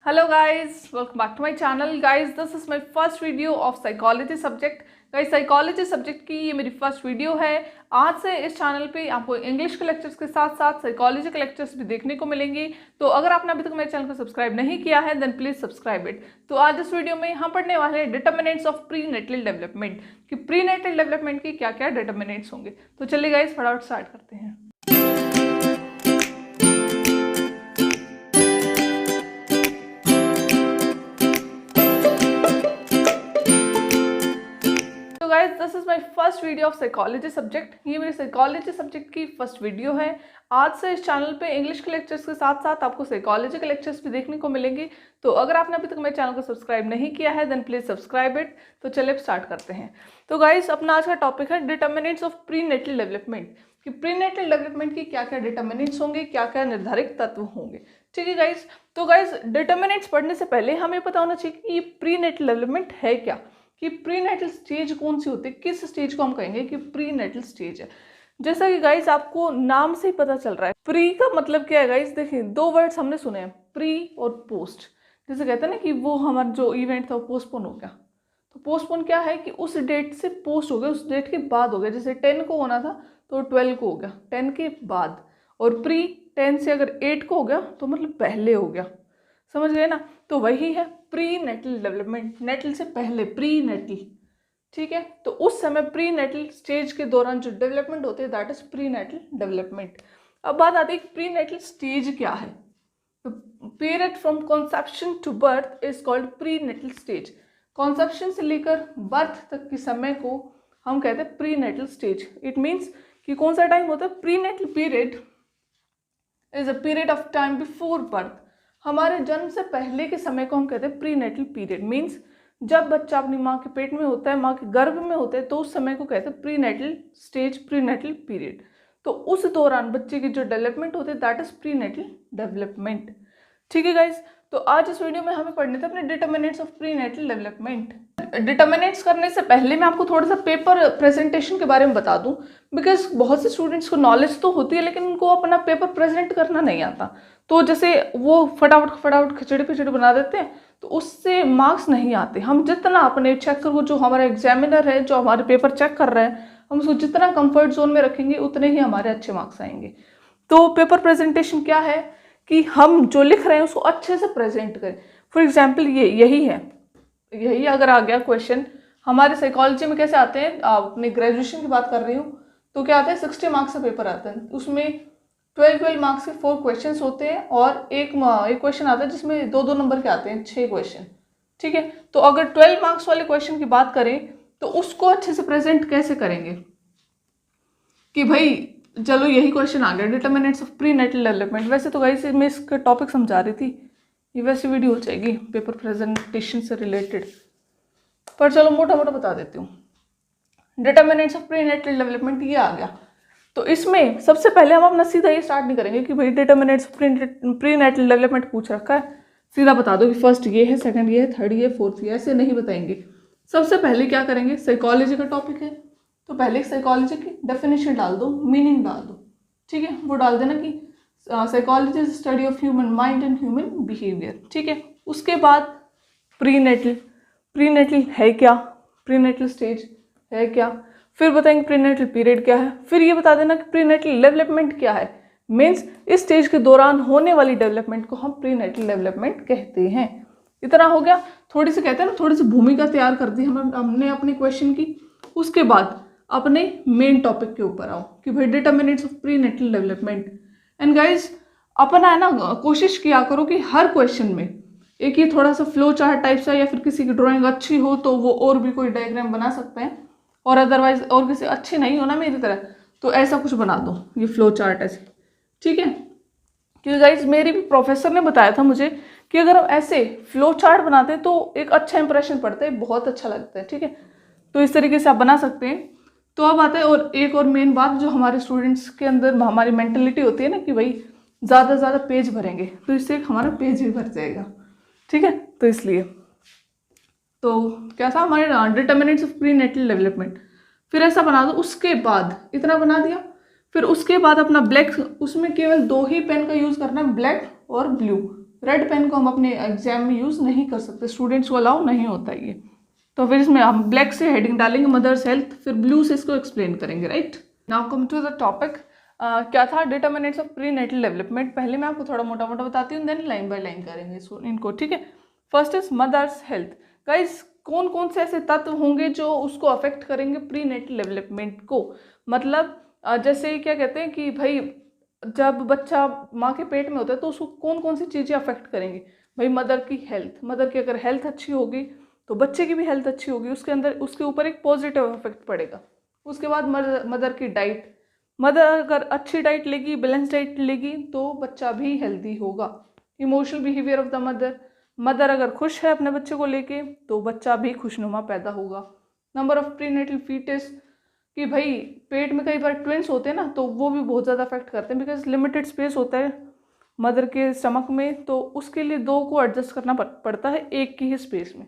Hello guys, welcome back to my channel. Guys, this is my first video of psychology subject. Guys psychology subject की ये मेरी first video है। आज से इस चैनल पे आपको इंग्लिश के लेक्चर्स के साथ साथ साइकोलॉजी के लेक्चर्स भी देखने को मिलेंगे। तो अगर आपने अभी तक मेरे चैनल को सब्सक्राइब नहीं किया है देन प्लीज सब्सक्राइब इट। तो आज इस वीडियो में हम पढ़ने वाले हैं डिटर्मिनेंट्स ऑफ प्रीनेटल डेवलपमेंट कि प्रीनेटल डेवलपमेंट की क्या क्या डिटर्मिनेंट्स होंगे। तो चलिए गाइस फटाफट स्टार्ट करते हैं। Guys this is my first video of psychology subject. ये मेरी साइकोलॉजी सब्जेक्ट की फर्स्ट वीडियो है। आज से इस चैनल पे इंग्लिश के लेक्चर्स के साथ साथ आपको साइकोलॉजी के लेक्चर्स भी देखने को मिलेंगे। तो अगर आपने अभी तक मेरे चैनल को सब्सक्राइब नहीं किया है देन प्लीज सब्सक्राइब इट। तो चलिए स्टार्ट करते हैं। तो गाइस अपना आज का टॉपिक है डिटर्मिनेंट्स ऑफ प्रीनेटल डेवलपमेंट कि प्रीनेटल डेवलपमेंट की क्या क्या डिटर्मिनेंट्स होंगे, क्या क्या निर्धारित तत्व होंगे। ठीक है गाइस। तो गाइस डिटर्मिनेंट्स पढ़ने से पहले हमें पता होना चाहिए कि ये प्रीनेटल डेवलपमेंट है क्या, कि प्रीनेटल स्टेज कौन सी होती है, किस स्टेज को हम कहेंगे कि प्रीनेटल स्टेज है। जैसा कि गाइस आपको नाम से ही पता चल रहा है, प्री का मतलब क्या है गाइस। देखिए दो वर्ड्स हमने सुने हैं, प्री और पोस्ट। जैसे कहते हैं ना कि वो हमारा जो इवेंट था वो पोस्टपोन हो गया। तो पोस्टपोन क्या है कि उस डेट से पोस्ट हो गया, उस डेट के बाद हो गया। जैसे 10 को होना था तो 12 को हो गया, 10 के बाद। और प्री 10 से अगर 8 को हो गया तो मतलब पहले हो गया। समझ गए ना। तो वही है प्री नेटल डेवलपमेंट, नेटल से पहले प्री नेटल। ठीक है। तो उस समय प्री नेटल स्टेज के दौरान जो डेवलपमेंट होते हैं that is prenatal development. अब बात आती है कि प्री नेटल स्टेज क्या है। तो period from conception to birth is called prenatal stage. Conception से लेकर बर्थ तक के समय को हम कहते हैं prenatal stage. It means कि कौन सा टाइम होता है, prenatal period is a period of time before birth. हमारे जन्म से पहले के समय को हम कहते हैं प्रीनेटल पीरियड। मीन्स जब बच्चा अपनी माँ के पेट में होता है, माँ के गर्भ में होता है, तो उस समय को कहते हैं प्रीनेटल स्टेज, प्रीनेटल पीरियड। तो उस दौरान बच्चे की जो डेवलपमेंट होती है दैट इज प्रीनेटल डेवलपमेंट। ठीक है गाइज। तो आज इस वीडियो में हमें पढ़ने थे अपने determinants of prenatal development. Determinants करने से पहले मैं आपको थोड़ा सा पेपर प्रेजेंटेशन के बारे में बता दूं, बिकॉज बहुत से स्टूडेंट्स को नॉलेज तो होती है लेकिन उनको अपना पेपर प्रेजेंट करना नहीं आता। तो जैसे वो फटाफट खिचड़ी पिचड़ी बना देते हैं तो उससे मार्क्स नहीं आते। हम जितना अपने चेक करो, जो हमारा एग्जामिनर है जो हमारे पेपर चेक कर रहा है, हम उसको जितना कंफर्ट जोन में रखेंगे उतने ही हमारे अच्छे मार्क्स आएंगे। तो पेपर प्रेजेंटेशन क्या है कि हम जो लिख रहे हैं उसको अच्छे से प्रेजेंट करें। फॉर एग्जाम्पल यही अगर आ गया क्वेश्चन, हमारे साइकोलॉजी में कैसे आते हैं, अपने ग्रेजुएशन की बात कर रही हूँ तो क्या आता है 60 मार्क्स का पेपर आता है। उसमें 12 मार्क्स के 4 क्वेश्चन होते हैं और एक क्वेश्चन आता है जिसमें 2 नंबर के आते हैं 6 क्वेश्चन। ठीक है। तो अगर 12 मार्क्स वाले क्वेश्चन की बात करें तो उसको अच्छे से प्रेजेंट कैसे करेंगे कि भाई चलो यही क्वेश्चन आ गया डिटर्मिनेंट्स ऑफ प्रीनेटल डेवलपमेंट। वैसे तो गाइस मैं इसका टॉपिक समझा रही थी, ये वैसी वीडियो हो जाएगी पेपर प्रेजेंटेशन से रिलेटेड, पर चलो मोटा मोटा बता देती हूँ। डिटर्मिनेंट्स ऑफ प्रीनेटल डेवलपमेंट ये आ गया। तो इसमें सबसे पहले हम अपना सीधा ये स्टार्ट नहीं करेंगे कि भाई डिटर्मिनेंट्स ऑफ प्रीनेटल डेवलपमेंट पूछ रखा है, सीधा बता दो कि फर्स्ट ये है, सेकंड ये है, थर्ड ये, फोर्थ ये, ऐसे नहीं बताएंगे। सबसे पहले क्या करेंगे, साइकोलॉजी का टॉपिक है तो पहले साइकोलॉजी की डेफिनेशन डाल दो, मीनिंग डाल दो। ठीक है। वो डाल देना कि psychology is study of human mind and human behaviour. ठीक है। उसके बाद प्रीनेटल है क्या, प्रीनेटल स्टेज है क्या, फिर बताएंगे प्रीनेटल पीरियड क्या है, फिर ये बता देना कि प्रीनेटल डेवलपमेंट क्या है। मीन्स इस स्टेज के दौरान होने वाली डेवलपमेंट को हम प्रीनेटल डेवलपमेंट कहते हैं। इतना हो गया। थोड़ी सी कहते हैं ना, थोड़ी सी भूमिका तैयार कर दी हमने अपने क्वेश्चन की। उसके बाद अपने मेन टॉपिक के ऊपर आओ कि भाई determinants of prenatal development. And guys अपना है ना, कोशिश किया करो कि हर क्वेश्चन में एक ये थोड़ा सा फ्लो चार्ट टाइप सा, या फिर किसी की ड्राइंग अच्छी हो तो वो और भी कोई डायग्राम बना सकते हैं, और अदरवाइज और किसी अच्छी नहीं हो ना मेरी तरह तो ऐसा कुछ बना दो, ये फ्लो चार्ट ऐसे। ठीक है। क्योंकि गाइज मेरी भी प्रोफेसर ने बताया था मुझे कि अगर हम ऐसे फ्लो चार्ट बनाते हैं तो एक अच्छा इंप्रेशन पड़ता है, बहुत अच्छा लगता है। ठीक है। तो इस तरीके से आप बना सकते हैं। तो अब आता है और एक और मेन बात, जो हमारे स्टूडेंट्स के अंदर हमारी मेंटेलिटी होती है ना कि भाई ज़्यादा से ज़्यादा पेज भरेंगे तो इससे हमारा पेज भी भर जाएगा। ठीक है। तो इसलिए तो क्या था हमारे डिटर्मिनेंट्स ऑफ प्रीनेटल डेवलपमेंट, फिर ऐसा बना दो। उसके बाद इतना बना दिया, फिर उसके बाद अपना ब्लैक, उसमें केवल 2 ही पेन का यूज़ करना है, ब्लैक और ब्लू। रेड पेन को हम अपने एग्जाम में यूज़ नहीं कर सकते, स्टूडेंट्स को अलाउ नहीं होता ये। तो फिर इसमें हम ब्लैक से हेडिंग डालेंगे मदर्स हेल्थ, फिर ब्लू से इसको एक्सप्लेन करेंगे, right. Now come to the topic. क्या था determinants of prenatal development. पहले मैं आपको थोड़ा मोटा मोटा बताती हूँ, देन लाइन बाय लाइन करेंगे इनको, ठीक है। First is mother's health. Guys कौन कौन से ऐसे तत्व होंगे जो उसको अफेक्ट करेंगे प्री नेटल डेवलपमेंट को। मतलब जैसे क्या कहते हैं कि भाई जब बच्चा माँ के पेट में होता है तो उसको कौन कौन सी चीज़ें अफेक्ट करेंगी। भाई मदर की हेल्थ, मदर की अगर हेल्थ अच्छी होगी तो बच्चे की भी हेल्थ अच्छी होगी, उसके अंदर उसके ऊपर एक पॉजिटिव इफेक्ट पड़ेगा। उसके बाद मदर की डाइट, मदर अगर अच्छी डाइट लेगी, बैलेंस डाइट लेगी तो बच्चा भी हेल्दी होगा। Emotional behaviour of the mother, mother अगर खुश है अपने बच्चे को लेके तो बच्चा भी खुशनुमा पैदा होगा। नंबर ऑफ प्रीनेटल फीटस, कि भाई पेट में कई बार ट्विंस होते हैं ना, तो वो भी बहुत ज़्यादा अफेक्ट करते हैं, बिकॉज लिमिटेड स्पेस होता है मदर के स्टमक में, तो उसके लिए दो को एडजस्ट करना पड़ता है एक की ही स्पेस में।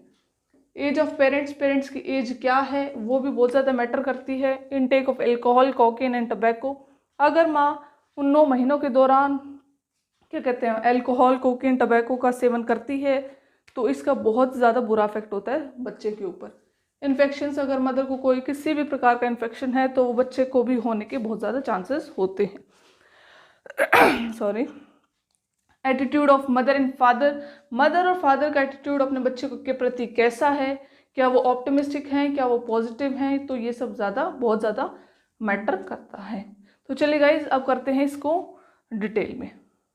एज ऑफ पेरेंट्स, पेरेंट्स की एज क्या है वो भी बहुत ज़्यादा मैटर करती है। Intake of alcohol, cocaine and tobacco, अगर माँ उन 9 महीनों के दौरान क्या कहते हैं एल्कोहल, कोकेन, टबैको का सेवन करती है तो इसका बहुत ज़्यादा बुरा इफेक्ट होता है बच्चे के ऊपर। इन्फेक्शंस, अगर मदर को कोई किसी भी प्रकार का इन्फेक्शन है तो वो बच्चे को भी होने के बहुत ज़्यादा चांसेस होते हैं। Sorry. Attitude of mother and father, mother और फादर का एटीट्यूड अपने बच्चे के प्रति कैसा है, क्या वो ऑप्टिमिस्टिक हैं, क्या वो पॉजिटिव हैं, तो ये सब बहुत ज़्यादा मैटर करता है। तो चलिए गाइज अब करते हैं इसको डिटेल में।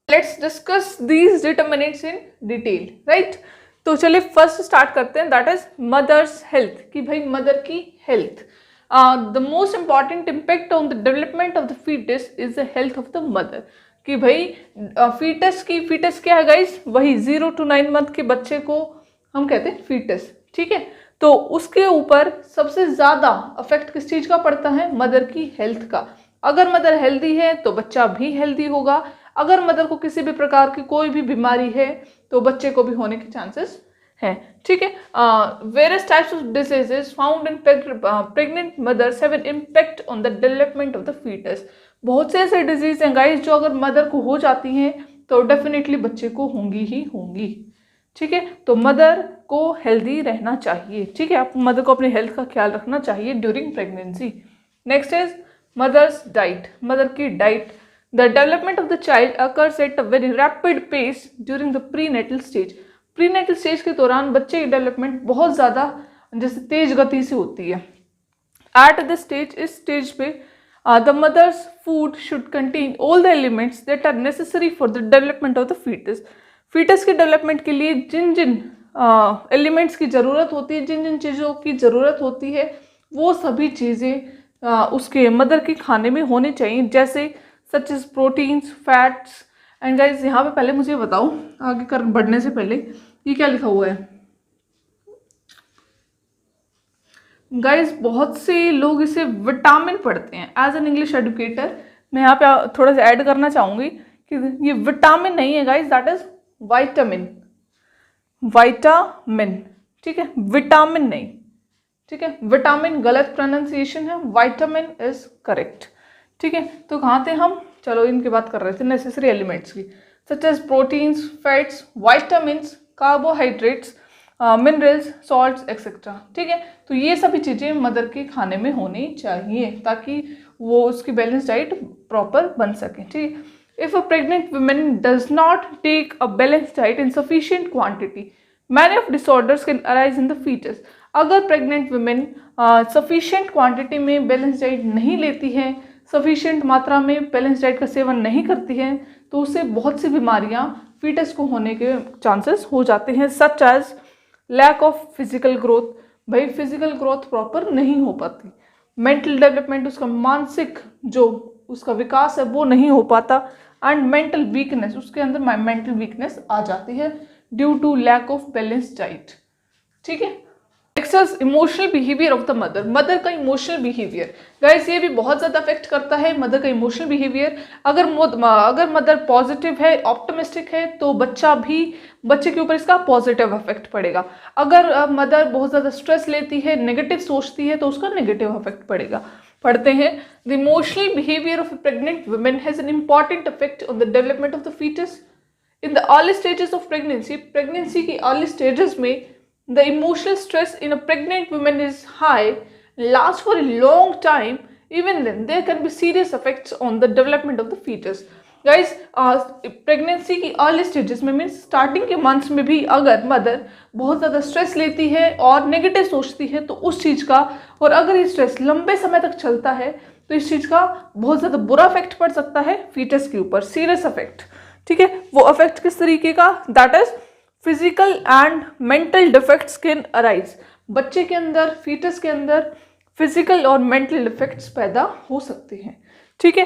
Let's discuss these determinants in detail, right. तो चलिए फर्स्ट स्टार्ट करते हैं, दैट इज मदर्स हेल्थ, कि भाई मदर की health. The most important impact on the development of the foetus is the health of the mother, कि भाई foetus क्या है गाइस, वही 0 to 9 मंथ के बच्चे को हम कहते हैं फीटस, ठीक है। तो उसके ऊपर सबसे ज़्यादा अफेक्ट किस चीज़ का पड़ता है, मदर की हेल्थ का। अगर मदर हेल्दी है तो बच्चा भी हेल्दी होगा, अगर मदर को किसी भी प्रकार की कोई भी बीमारी है तो बच्चे को भी होने के चांसेस हैं, ठीक है। Various types of diseases found in pregnant mothers have an impact on the development of the foetus. बहुत से ऐसे डिजीज हैं गाइस जो अगर मदर को हो जाती हैं तो डेफिनेटली बच्चे को होंगी ही होंगी, ठीक है। तो मदर को हेल्दी रहना चाहिए, ठीक है। आप मदर को अपनी हेल्थ का ख्याल रखना चाहिए during pregnancy. Next is mother's diet, mother की diet. The development of the child occurs at a very rapid pace during the prenatal stage. Prenatal stage के दौरान बच्चे की डेवलपमेंट बहुत ज़्यादा जैसे तेज गति से होती है। एट दिस स्टेज, इस स्टेज पे the mother's food should contain all the elements that are necessary for the development of the foetus. Foetus के डेवलपमेंट के लिए जिन जिन एलिमेंट्स की ज़रूरत होती है, जिन जिन चीज़ों की ज़रूरत होती है, वो सभी चीज़ें उसके मदर के खाने में होनी चाहिए, जैसे such as proteins, fats and guys यहाँ पे पहले मुझे बताओ आगे बढ़ने से पहले ये क्या लिखा हुआ है गाइज। बहुत से लोग इसे विटामिन पढ़ते हैं। एज एन इंग्लिश एडुकेटर मैं यहाँ पे थोड़ा सा ऐड करना चाहूँगी कि ये विटामिन नहीं है guys, that is vitamin, vitamin, ठीक है, विटामिन नहीं, ठीक है। विटामिन गलत प्रोनाउंसिएशन है, वाइटामिन इज करेक्ट, ठीक है। तो कहाँ थे हम, चलो इनकी बात कर रहे थे नेसेसरी एलिमेंट्स की, such as proteins, fats, vitamins, carbohydrates, minerals, salts etcetera, ठीक है। तो ये सभी चीज़ें मदर के खाने में होनी चाहिए ताकि वो उसकी बैलेंस डाइट प्रॉपर बन सके, ठीक है। If a pregnant women does not take a balance diet in sufficient quantity, many of disorders can arise in the foetus. अगर प्रेग्नेंट वुमेन सफिशिएंट क्वांटिटी में बैलेंस डाइट नहीं लेती है, सफिशिएंट मात्रा में बैलेंस डाइट का सेवन नहीं करती है, तो उससे बहुत सी बीमारियां फीटस को होने के चांसेस हो जाते हैं, such as lack of physical growth. भाई फिजिकल ग्रोथ प्रॉपर नहीं हो पाती, मेंटल डेवलपमेंट, उसका मानसिक जो उसका विकास है वो नहीं हो पाता, एंड मेंटल वीकनेस, उसके अंदर मेंटल वीकनेस आ जाती है due to lack of balance diet, ठीक है। Next emotional behaviour of the mother, mother का इमोशनल बिहेवियर गाइस ये भी बहुत ज़्यादा अफेक्ट करता है मदर का इमोशनल बिहेवियर। अगर मदर पॉजिटिव है, ऑप्टिमिस्टिक है, तो बच्चे के ऊपर इसका पॉजिटिव इफेक्ट पड़ेगा। अगर मदर बहुत ज़्यादा स्ट्रेस लेती है, नेगेटिव सोचती है, तो उसका नेगेटिव इफेक्ट पड़ेगा। पढ़ते हैं, the emotional behaviour of pregnant women has an important effect on the development of the foetus. In the early stages of pregnancy, pregnancy की अर्ली स्टेजेस में the emotional stress in a pregnant women is high, last for a long time, even then there can be serious effects on the development of the fetus. Guys, pregnancy की early stages में means starting के months में भी अगर mother बहुत ज़्यादा stress लेती है और नेगेटिव सोचती है तो उस चीज़ का, और अगर ये स्ट्रेस लंबे समय तक चलता है तो इस चीज़ का बहुत ज़्यादा बुरा इफेक्ट पड़ सकता है फीटस के ऊपर, सीरियस इफेक्ट। ठीक है, वो इफेक्ट किस तरीके का, that is physical and mental defects can arise. बच्चे के अंदर, फीटस के अंदर फिजिकल और मेंटल इफेक्ट्स पैदा हो सकते हैं। ठीक है,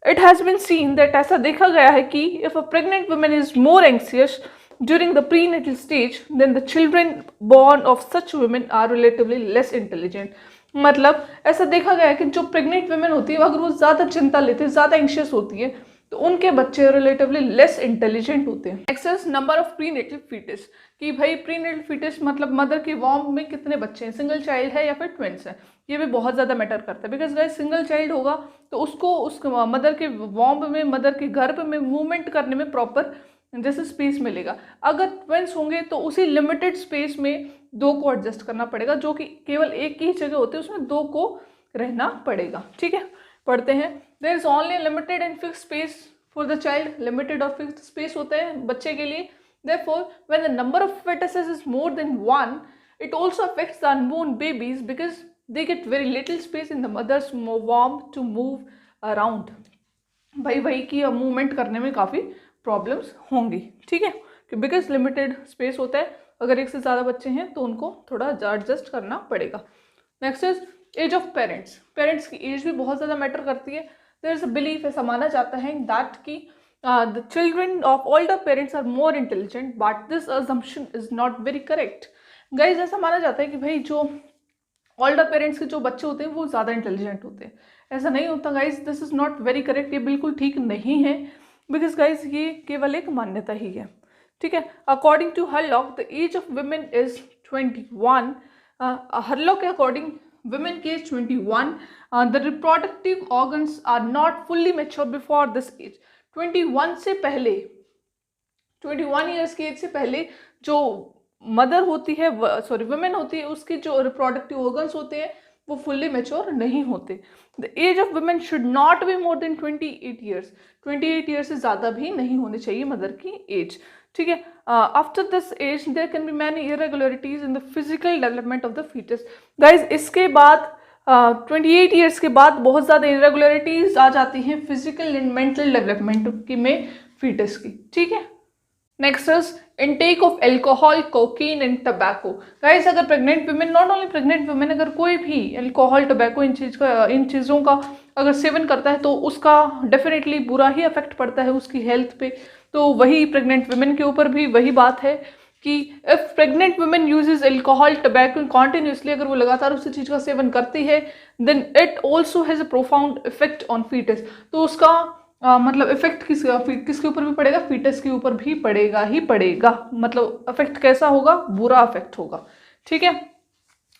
it has been seen that, ऐसा देखा गया है कि if a pregnant women is more anxious during the prenatal stage then the children born of such women are relatively less intelligent. मतलब ऐसा देखा गया है कि जो प्रेग्नेंट वुमेन होती है अगर वो ज़्यादा चिंता लेती है, ज़्यादा एंक्शियस होती है, तो उनके बच्चे रिलेटिवली लेस इंटेलिजेंट होते हैं। Excess number of prenatal foetus, कि भाई प्रीनेटल फीटस मतलब मदर के वॉम्ब में कितने बच्चे हैं, सिंगल चाइल्ड है या फिर ट्विंस है, ये भी बहुत ज़्यादा मैटर करता है। बिकॉज गाइस सिंगल चाइल्ड होगा तो उसको उस मदर के वॉम्ब में, मदर के गर्भ में मूवमेंट करने में प्रॉपर जैसे स्पेस मिलेगा। अगर ट्विंस होंगे तो उसी लिमिटेड स्पेस में दो को एडजस्ट करना पड़ेगा, जो कि केवल एक ही जगह होती है उसमें दो को रहना पड़ेगा। ठीक है, पढ़ते हैं। There is only limited and fix space for the child, limited और फिक्स स्पेस होते हैं बच्चे के लिए। Therefore, when the number of fetuses is more than one, it also affects the unborn babies because they get very little space in the mother's womb to move around. भाई वही की movement करने में काफ़ी प्रॉब्लम्स होंगी। ठीक है, कि बिकॉज लिमिटेड स्पेस होता है, अगर एक से ज़्यादा बच्चे हैं तो उनको थोड़ा एडजस्ट करना पड़ेगा। Next is age of parents, parents की एज भी बहुत ज़्यादा मैटर करती है। देयर इज अ बिलीफ, ऐसा माना जाता है दैट की the children of older parents are more intelligent, but this assumption is not very correct. Guys, ऐसा माना जाता है कि भाई जो older parents के जो बच्चे होते हैं वो ज़्यादा इंटेलिजेंट होते हैं, ऐसा नहीं होता guys, this is not very correct, ये बिल्कुल ठीक नहीं है। बिकॉज गाइज ये केवल एक मान्यता ही है। ठीक है, according to Hurlock the age of women is 21। Hurlock के अकॉर्डिंग women की age 21, the reproductive organs are not fully mature before this age। 21 से पहले, 21 ईयर्स की एज से पहले जो मदर होती है, सॉरी वुमेन होती है, उसके जो रिप्रोडक्टिव ऑर्गन्स होते हैं वो फुल्ली मेच्योर नहीं होते। The age of women should not be more than 28 years, 28 years से ज़्यादा भी नहीं होनी चाहिए मदर की एज। ठीक है, after this age there can be many irregularities in the physical development of the foetus. Guys इसके बाद 28 ईयर्स के बाद बहुत ज़्यादा इरेगुलरिटीज आ जाती हैं फिजिकल एंड मेंटल डेवलपमेंट की में फीटस की। ठीक है, next is intake of alcohol, cocaine and tobacco. Guys अगर pregnant women, not only pregnant women, अगर कोई भी एल्कोहल, टबैको इन चीज़ों का अगर सेवन करता है तो उसका डेफिनेटली बुरा ही इफेक्ट पड़ता है उसकी हेल्थ पे। तो वही प्रेग्नेंट वुमेन के ऊपर भी वही बात है कि if pregnant women uses alcohol, tobacco continuously, अगर वो लगातार उसी चीज़ का सेवन करती है, then it also has a profound effect on foetus. तो उसका मतलब इफेक्ट किसके ऊपर भी पड़ेगा, फीटस के ऊपर भी पड़ेगा ही पड़ेगा। मतलब इफेक्ट कैसा होगा, बुरा इफेक्ट होगा। ठीक है,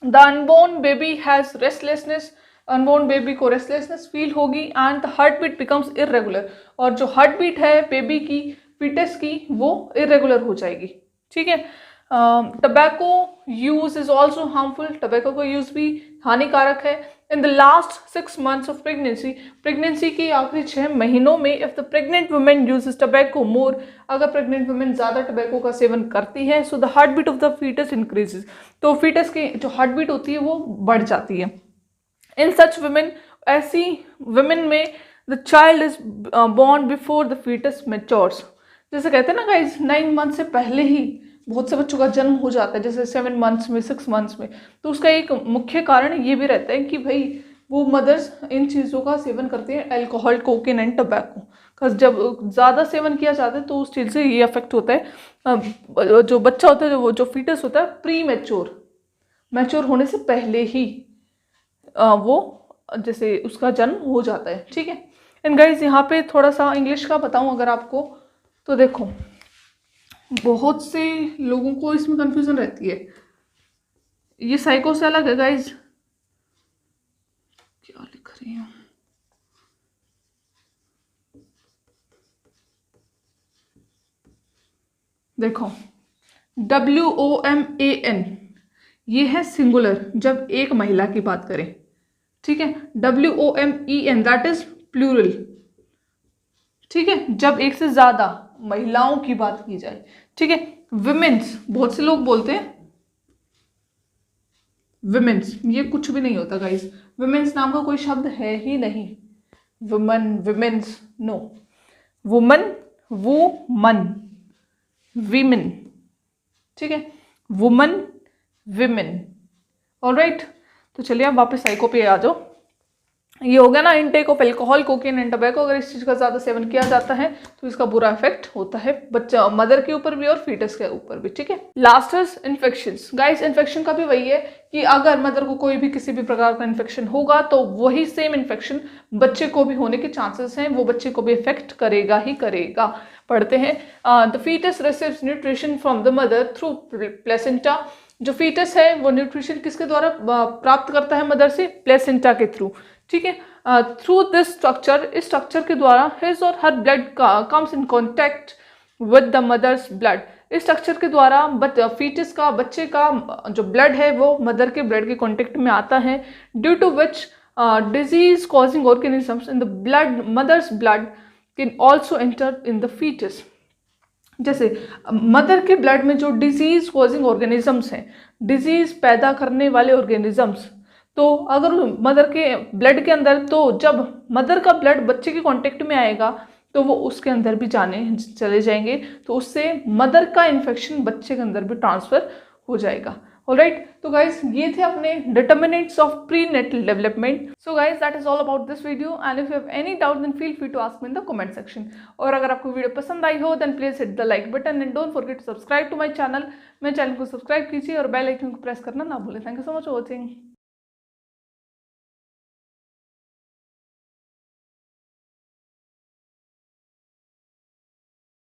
the unborn baby has restlessness, unborn baby को रेस्टलेसनेस फील होगी and the heart beat becomes irregular, और जो हार्ट बीट है बेबी की, फीटस की, वो इरेगुलर हो जाएगी। ठीक है, tobacco use is also harmful, tobacco का यूज भी हानिकारक है। In the last 6 months of pregnancy, pregnancy की आखिरी 6 महीनों में if the pregnant women uses tobacco more, अगर प्रेग्नेंट वुमेन ज़्यादा टबैको का सेवन करती है, so the heart beat of the foetus increases, तो फीटस की जो हार्ट बीट होती है वो बढ़ जाती है। इन सच वुमेन, ऐसी वुमेन में the child is born before the foetus matures. जैसे कहते हैं ना गाइज 9 months से पहले ही बहुत से बच्चों का जन्म हो जाता है, जैसे 7 months में, 6 months में। तो उसका एक मुख्य कारण ये भी रहता है कि भाई वो मदर्स इन चीज़ों का सेवन करती हैं, अल्कोहल, कोकेन एंड टबैको का जब ज़्यादा सेवन किया जाता है तो उस चीज़ से ये अफेक्ट होता है। जो बच्चा होता है, जो फीटस होता है, प्री मैच्योर होने से पहले ही वो जैसे उसका जन्म हो जाता है। ठीक है, एंड गाइज यहाँ पे थोड़ा सा इंग्लिश का बताऊँ अगर आपको, तो देखो बहुत से लोगों को इसमें कंफ्यूजन रहती है। ये साइको से अलग है गाइज, क्या लिख रही हूँ, देखो WOMAN ये है सिंगुलर जब एक महिला की बात करें, ठीक है। WOMEN दैट इज प्लूरल, ठीक है, जब एक से ज्यादा महिलाओं की बात की जाए, ठीक है। विमेन्स बहुत से लोग बोलते हैं विमेन्स, ये कुछ भी नहीं होता गाइस, विमेन्स नाम का कोई शब्द है ही नहीं। Woman womens no, woman woman women, ठीक है, वुमन विमेन। ऑलराइट, तो चलिए आप वापस साइको पे आ जाओ। ये हो गया ना intake of alcohol, cocaine and tobacco. अगर इस चीज़ का ज़्यादा सेवन किया जाता है तो इसका बुरा इफेक्ट होता है बच्चा मदर के ऊपर भी और फीटस के ऊपर भी, ठीक है। Last is infections. Guys infection का भी वही है कि अगर मदर को कोई भी किसी भी प्रकार का इन्फेक्शन होगा तो वही सेम इन्फेक्शन बच्चे को भी होने के चांसेस हैं, वो बच्चे को भी इफेक्ट करेगा ही करेगा। पढ़ते हैं the foetus receives nutrition from the mother through placenta. जो फीटस है वो न्यूट्रिशन किसके द्वारा प्राप्त करता है? मदर से, प्लेसेंटा के थ्रू, ठीक है। थ्रू दिस स्ट्रक्चर, इस स्ट्रक्चर के द्वारा हिज और her blood comes in contact with the mother's blood. इस स्ट्रक्चर के द्वारा फीटस का, बच्चे का जो ब्लड है वो मदर के ब्लड के कॉन्टेक्ट में आता है, due to which disease causing organisms in the blood, mother's blood can also enter in the foetus. जैसे मदर के ब्लड में जो डिजीज कॉजिंग ऑर्गेनिजम्स हैं, डिजीज पैदा करने वाले ऑर्गेनिजम्स, तो अगर मदर के ब्लड के अंदर, तो जब मदर का ब्लड बच्चे के कांटेक्ट में आएगा तो वो उसके अंदर भी चले जाएंगे, तो उससे मदर का इन्फेक्शन बच्चे के अंदर भी ट्रांसफर हो जाएगा। ऑलराइट, तो गाइज ये थे अपने determinants of prenatal development. So guys that is all about this video and if you have any doubt then feel free to ask me in the comment section. और अगर आपको video पसंद आई हो then please hit the like button and don't forget to subscribe to my channel. मेरे channel को subscribe कीजिए और बेल आइकन को प्रेस करना ना भूलें। Thank you so much for watching.